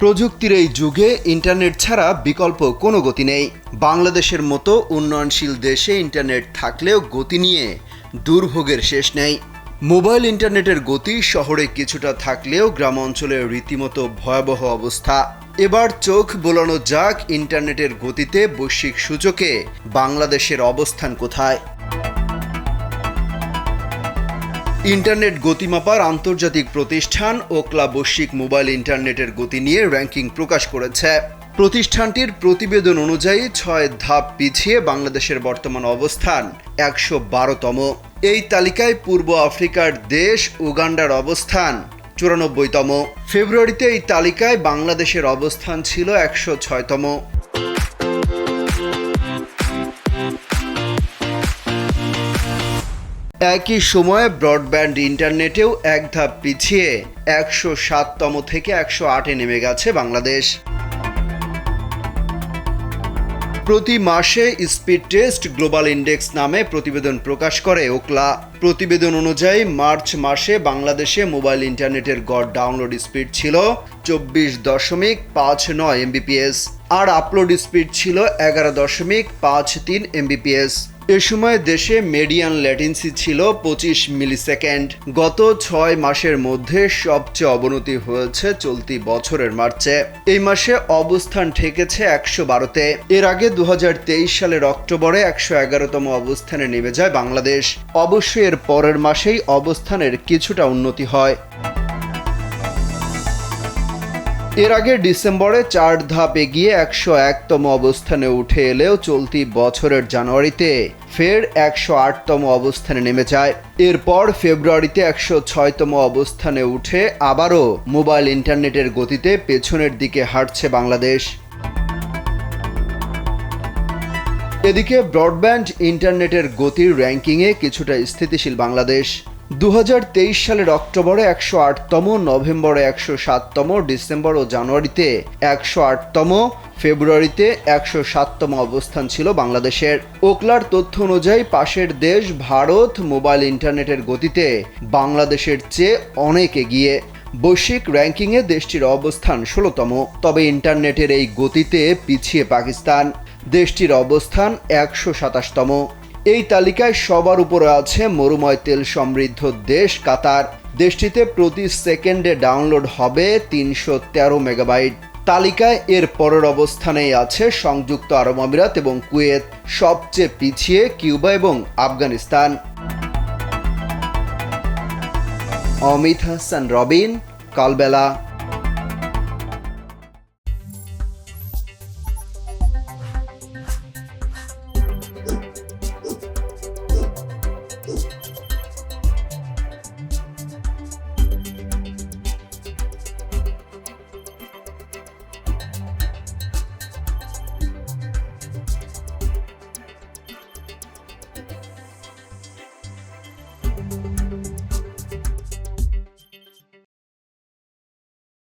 প্রযুক্তির এই যুগে ইন্টারনেট ছাড়া বিকল্প কোনো গতি নেই। বাংলাদেশের মতো উন্নয়নশীল দেশে ইন্টারনেট থাকলেও গতি নিয়ে দুর্ভোগের শেষ নেই। মোবাইল ইন্টারনেটের গতি শহরে কিছুটা থাকলেও গ্রাম অঞ্চলে রীতিমতো ভয়াবহ অবস্থা। এবার চোখ বোলানো যাক ইন্টারনেটের গতিতে বৈশ্বিক সূচকে বাংলাদেশের অবস্থান কোথায়। ইন্টারনেট গতি মাপার আন্তর্জাতিক প্রতিষ্ঠান ওকলা বৈশ্বিক মোবাইল ইন্টারনেটের গতি নিয়ে র্যাঙ্কিং প্রকাশ করেছে। প্রতিষ্ঠানটির প্রতিবেদন অনুযায়ী 6 ধাপ পিছিয়ে বাংলাদেশের বর্তমান অবস্থান 112তম। এই তালিকায় পূর্ব আফ্রিকার দেশ উগান্ডার অবস্থান 94তম। ফেব্রুয়ারিতে এই তালিকায় বাংলাদেশের অবস্থান ছিল 106তম। একই সময়ে ব্রডব্যান্ড ইন্টারনেটেও এক ধাপ পিছিয়ে 107তম থেকে 108-এ নেমে গেছে বাংলাদেশ। প্রতি মাসে স্পিড টেস্ট গ্লোবাল ইন্ডেক্স নামে প্রতিবেদন প্রকাশ করে ওকলা। প্রতিবেদন অনুযায়ী মার্চ মাসে বাংলাদেশে মোবাইল ইন্টারনেটের গড় ডাউনলোড স্পিড ছিল 24.59 এমবিপিএস আর আপলোড স্পিড ছিল 11.53 এমবিপিএস। এ সময় দেশে মিডিয়ান ল্যাটেন্সি ছিল 25 মিলিসেকেন্ড। গত 6 মাসের মধ্যে সবচেয়ে অবনতি হয়েছে চলতি বছরের মার্চে। এই মাসে অবস্থান ঠেকেছে 112-তে। এর আগে 2023 সালের অক্টোবরে 111তম অবস্থানে নেমে যায় বাংলাদেশ। অবশ্যই এর পরের মাসেই অবস্থানের কিছুটা উন্নতি হয়। এর আগে ডিসেম্বরে 4 ধাপ এগিয়ে 101তম অবস্থানে উঠে এলেও চলতি বছরের জানুয়ারিতে ফের 108তম অবস্থানে নেমে যায়। এরপর ফেব্রুয়ারিতে 106তম অবস্থানে উঠে আবারও মোবাইল ইন্টারনেটের গতিতে পেছনের দিকে হাঁটছে বাংলাদেশ। এদিকে ব্রডব্যান্ড ইন্টারনেটের গতির র্যাঙ্কিংয়ে কিছুটা স্থিতিশীল বাংলাদেশ। 2023 সালের অক্টোবরে 108তম, নভেম্বরে 107তম, ডিসেম্বর ও জানুয়ারিতে 108তম, ফেব্রুয়ারিতে 107তম অবস্থান ছিল বাংলাদেশের। ওকলার তথ্য অনুযায়ী পাশের দেশ ভারত মোবাইল ইন্টারনেটের গতিতে বাংলাদেশের চেয়ে অনেক এগিয়ে। বৈশ্বিক র্যাঙ্কিংয়ে দেশটির অবস্থান 16তম। তবে ইন্টারনেটের এই গতিতে পিছিয়ে পাকিস্তান। দেশটির অবস্থান 127তম। এই তালিকায় সবার উপরে আছে মরুময় তেল সমৃদ্ধ দেশ কাতার। দেশটিতে প্রতি সেকেন্ডে ডাউনলোড হবে 313 মেগাবাইট। তালিকায় এর পরের অবস্থানেই আছে সংযুক্ত আরব আমিরাত এবং কুয়েত। সবচেয়ে পিছিয়ে কিউবা এবং আফগানিস্তান। অমিত হাসান রবিন, কালবেলা।